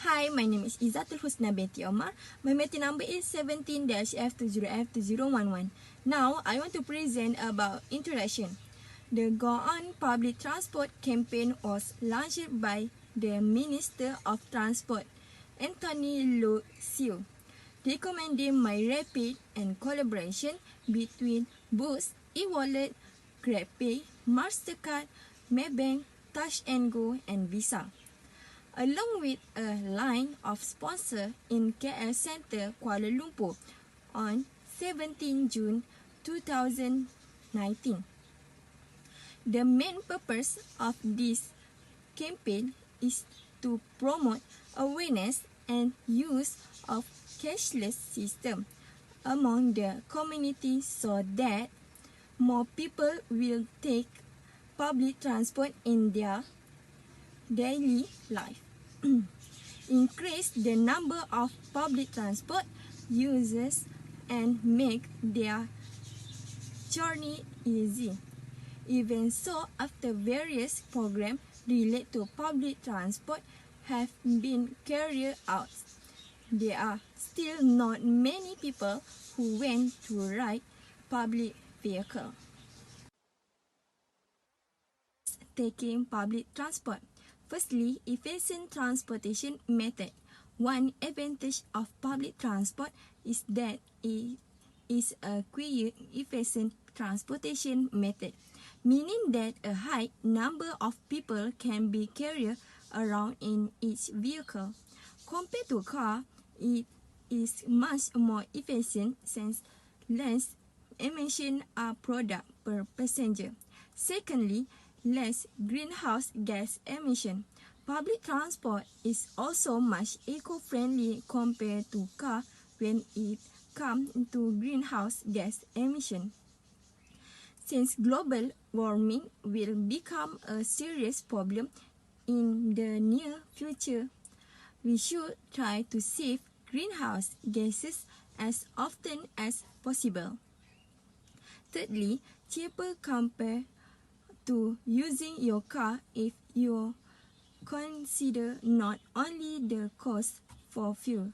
Hi, my name is EIZATUL HUSNA binti OMAR. My meeting number is 17-F20F2011. Now, I want to present about introduction. The Go On Public Transport campaign was launched by the Minister of Transport, Anthony Lucio, recommending my rapid and collaboration between Boost, eWallet, GrabPay, Mastercard, Maybank, Touch and Go, and Visa, along with a line of sponsors in KL Center, Kuala Lumpur on 17 June 2019. The main purpose of this campaign is to promote awareness and use of cashless system among the community so that more people will take public transport in their daily life. Increase the number of public transport users and make their journey easy. Even so, after various programs related to public transport have been carried out, there are still not many people who want to ride public vehicle. Taking public transport. Firstly, efficient transportation method. One advantage of public transport is that it is a quick, efficient transportation method, meaning that a high number of people can be carried around in each vehicle. Compared to car, it is much more efficient since less emissions are produced per passenger. Secondly, less greenhouse gas emission. Public transport is also much eco-friendly compared to car when it comes to greenhouse gas emission. Since global warming will become a serious problem in the near future, we should try to save greenhouse gases as often as possible. Thirdly, cheaper compared to using your car if you consider not only the cost for fuel,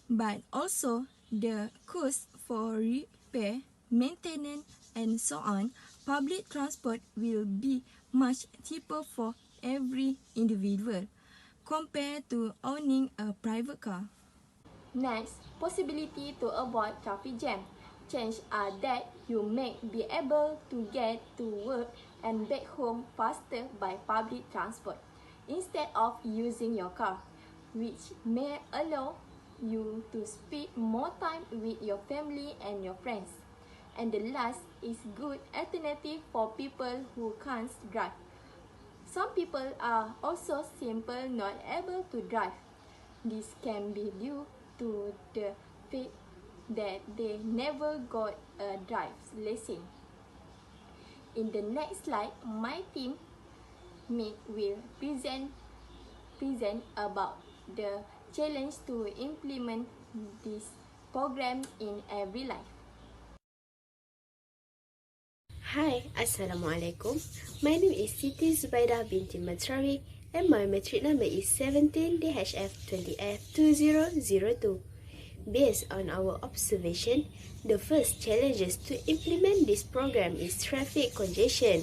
but also the cost for repair, maintenance, and so on. Public transport will be much cheaper for every individual compared to owning a private car. Next, possibility to avoid traffic jam. Changes are that you may be able to get to work and back home faster by public transport instead of using your car, which may allow you to spend more time with your family and your friends. And the last is good alternative for people who can't drive. Some people are also simply not able to drive. This can be due to the fact that they never got a driver's license. In the next slide, my team will present about the challenge to implement this program in every life. Hi, Assalamualaikum. My name is Siti Zubaedah binti Matrawi and my metric number is 17-DHF20F2002. Based on our observation, the first challenges to implement this program is traffic congestion.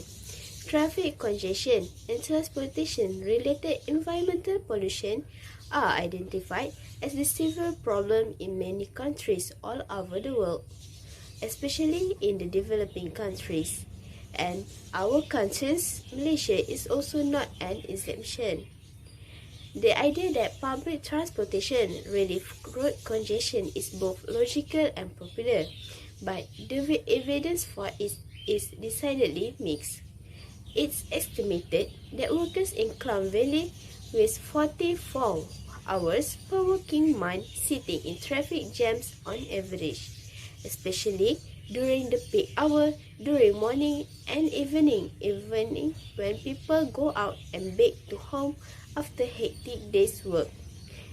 Traffic congestion and transportation-related environmental pollution are identified as the severe problem in many countries all over the world, especially in the developing countries. And our country's Malaysia is also not an exception. The idea that public transportation relieve road congestion is both logical and popular, but the evidence for it is decidedly mixed. It's estimated that workers in Klang Valley waste 44 hours per working month sitting in traffic jams on average, especially during the peak hour during morning and evening when people go out and back to home after hectic day's work.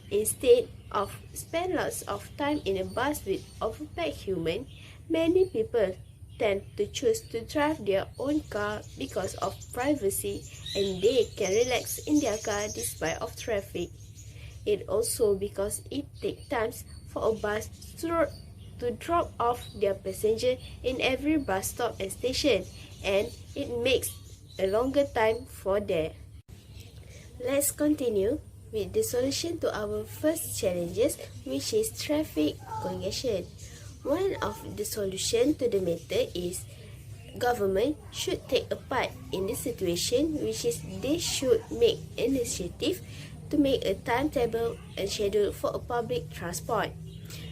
Instead of spend lots of time in a bus with overpacked humans, many people tend to choose to drive their own car because of privacy and they can relax in their car despite of traffic. It also because it takes time for a bus to drop off their passenger in every bus stop and station, and it makes a longer time for that. Let's continue with the solution to our first challenges, which is traffic congestion. One of the solution to the matter is government should take a part in this situation, which is they should make initiative to make a timetable and schedule for a public transport.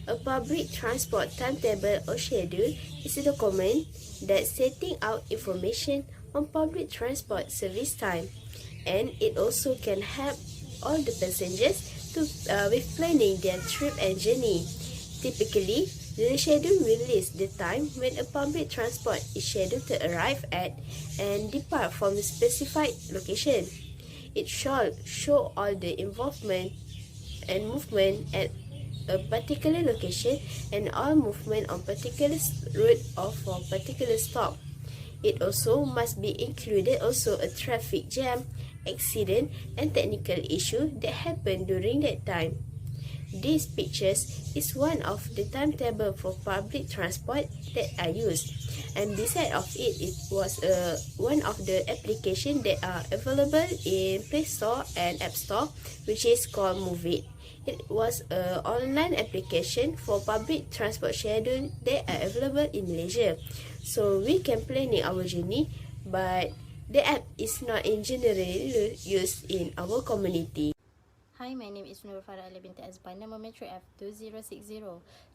A public transport timetable or schedule is a document that setting out information on public transport service time, and it also can help all the passengers to with planning their trip and journey. Typically, the schedule will list the time when a public transport is scheduled to arrive at and depart from a specified location. It shall show all the involvement and movement at a particular location and all movement on particular route or for particular stop. It also must be included also a traffic jam, accident and technical issue that happened during that time. These pictures is one of the timetable for public transport that I used, and beside of it, it was one of the application that are available in Play Store and App Store, which is called Move It. It was an online application for public transport schedule that are available in Malaysia. So we can planning our journey, but the app is not in generally used in our community. Hi, my name is NURUL BINTI AZMAN, number Matrawi F2060.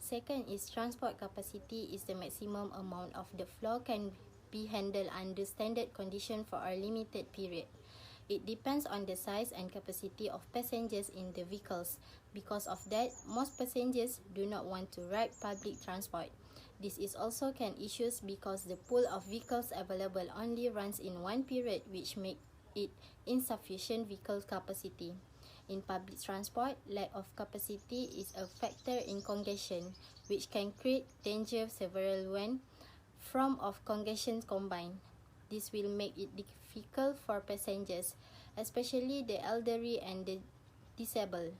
Second is transport capacity is the maximum amount of the floor can be handled under standard condition for a limited period. It depends on the size and capacity of passengers in the vehicles. Because of that, most passengers do not want to ride public transport. This is also can issues because the pool of vehicles available only runs in one period, which make it insufficient vehicle capacity. In public transport, lack of capacity is a factor in congestion, which can create danger several when form of congestion combined. This will make it difficult for passengers, especially the elderly and the disabled.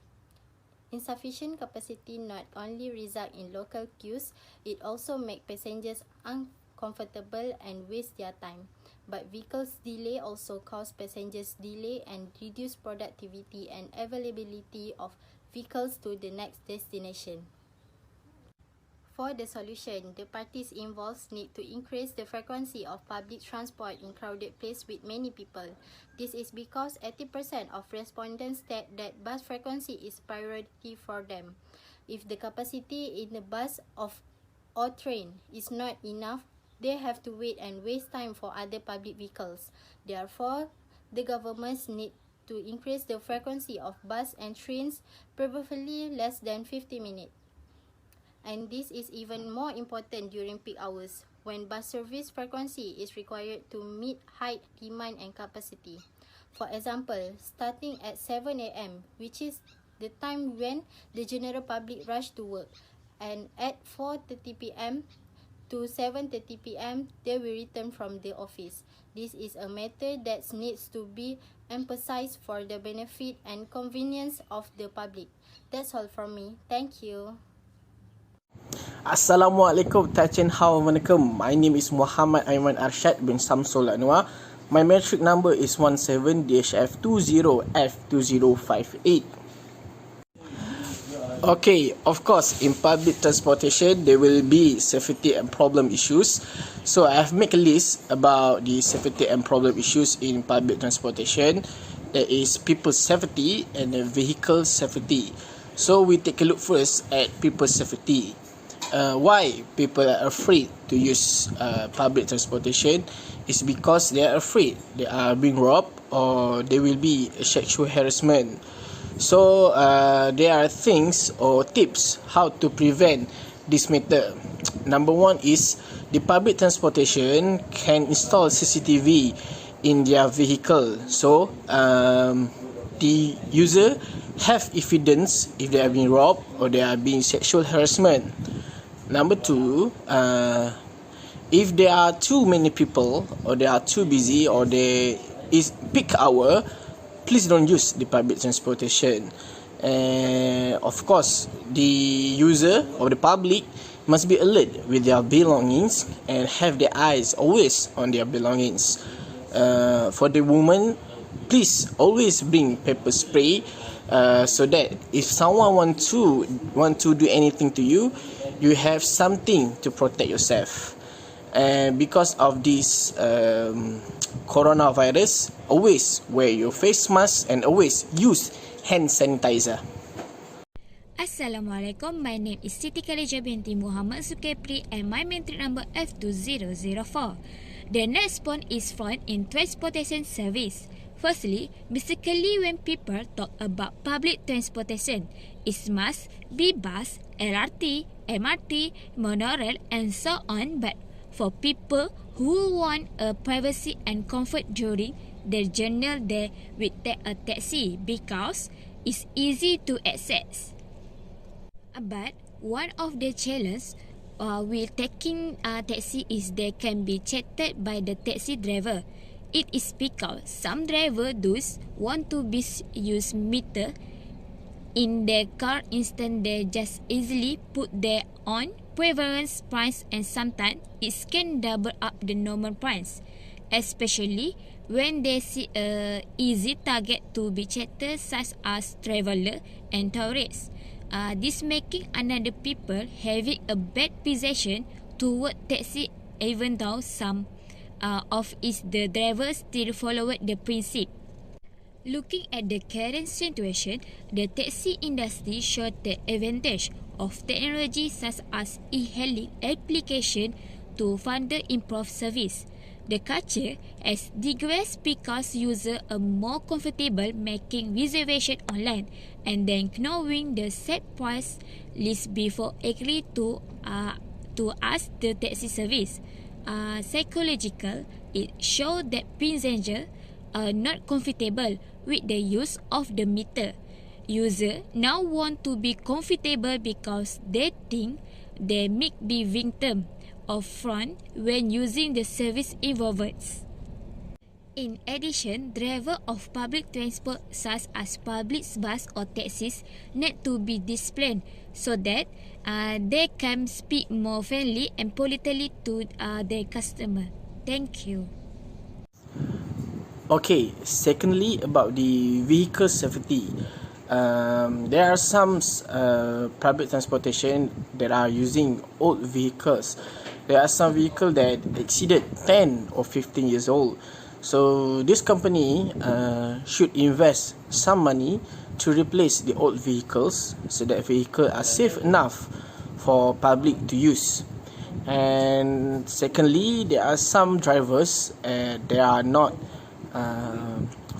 Insufficient capacity not only result in local queues, it also make passengers uncomfortable and waste their time. But vehicles delay also cause passengers delay and reduce productivity and availability of vehicles to the next destination. For the solution, the parties involved need to increase the frequency of public transport in crowded places with many people. This is because 80% of respondents state that bus frequency is priority for them. If the capacity in the bus or train is not enough, they have to wait and waste time for other public vehicles. Therefore, the governments need to increase the frequency of bus and trains, preferably less than 50 minutes. And this is even more important during peak hours, when bus service frequency is required to meet high demand and capacity. For example, starting at 7 a.m., which is the time when the general public rush to work, and at 4:30 p.m. to 7:30 p.m., they will return from the office. This is a matter that needs to be emphasized for the benefit and convenience of the public. That's all from me. Thank you. Assalamualaikum, my name is Muhammad AIMAN ARSYAD bin SHAMSUL ANUAR. My metric number is 17-F20F2058. Okay, of course, in public transportation, there will be safety and problem issues. So I have made a list about the safety and problem issues in public transportation. That is people's safety and vehicle safety. So we take a look first at people's safety. Why people are afraid to use public transportation is because they are afraid they are being robbed or there will be sexual harassment. So there are things or tips how to prevent this matter. Number one is the public transportation can install CCTV in their vehicle. So the user have evidence if they are being robbed or they are being sexual harassment. Number two, if there are too many people or they are too busy or there is peak hour, please don't use the public transportation. And of course, the user or the public must be alert with their belongings and have their eyes always on their belongings. For the woman, please always bring pepper spray so that if someone want to do anything to you, you have something to protect yourself. And because of this coronavirus, always wear your face mask and always use hand sanitizer. Assalamualaikum, my name is Siti binti Muhammad ZOLKEPELI and my matric number F2004. The next point is found in transportation service. Firstly, basically when people talk about public transportation, it must be bus, LRT, MRT, monorail and so on, but for people who want a privacy and comfort during their journey, they will take a taxi because it's easy to access. But one of the challenges with taking a taxi is they can be chatted by the taxi driver. It is because some drivers do want to use meter in their car instead they just easily put their own preference price, and sometimes it can double up the normal price, especially when they see a easy target to be chatted such as traveler and tourists. This making another people having a bad perception toward taxi, even though some of the drivers still followed the principle. Looking at the current situation, the taxi industry showed the advantage of technology such as e-hailing application to further improve service. The culture has digressed because users are more comfortable making reservation online and then knowing the set price list before agreeing to ask the taxi service. Psychological, it showed that passengers are not comfortable with the use of the meter. Users now want to be comfortable because they think they may be victim of fraud when using the service involved. In addition, drivers of public transport such as public bus or taxis need to be disciplined so that they can speak more friendly and politely to their customer. Thank you. Okay, secondly, about the vehicle safety. There are some public transportation that are using old vehicles. There are some vehicles that exceeded 10 or 15 years old. So this company should invest some money to replace the old vehicles so that vehicles are safe enough for public to use. And secondly, there are some drivers that are not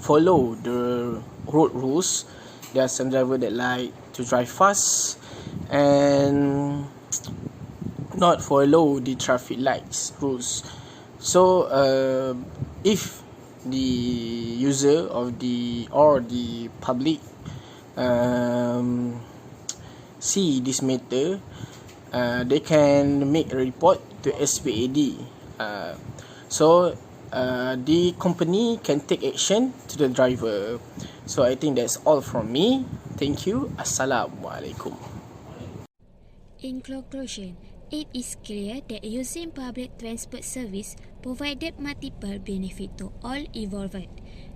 follow the road rules. There are some drivers that like to drive fast and not follow the traffic lights rules. So if the user of the public see this matter, they can make a report to SPAD. So the company can take action to the driver. So I think that's all from me. Thank you. Assalamualaikum. In conclusion, it is clear that using public transport service provided multiple benefits to all involved.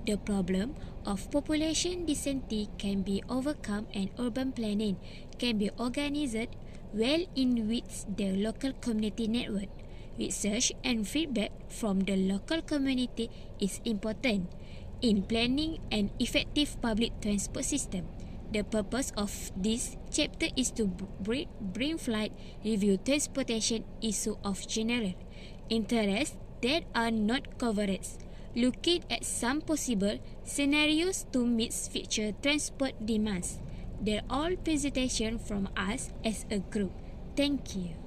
The problem of population density can be overcome and urban planning can be organized well in which the local community network. Research and feedback from the local community is important in planning an effective public transport system. The purpose of this chapter is to bring flight review transportation issue of general interest that are not covered, looking at some possible scenarios to meet future transport demands. They're all presentation from us as a group. Thank you.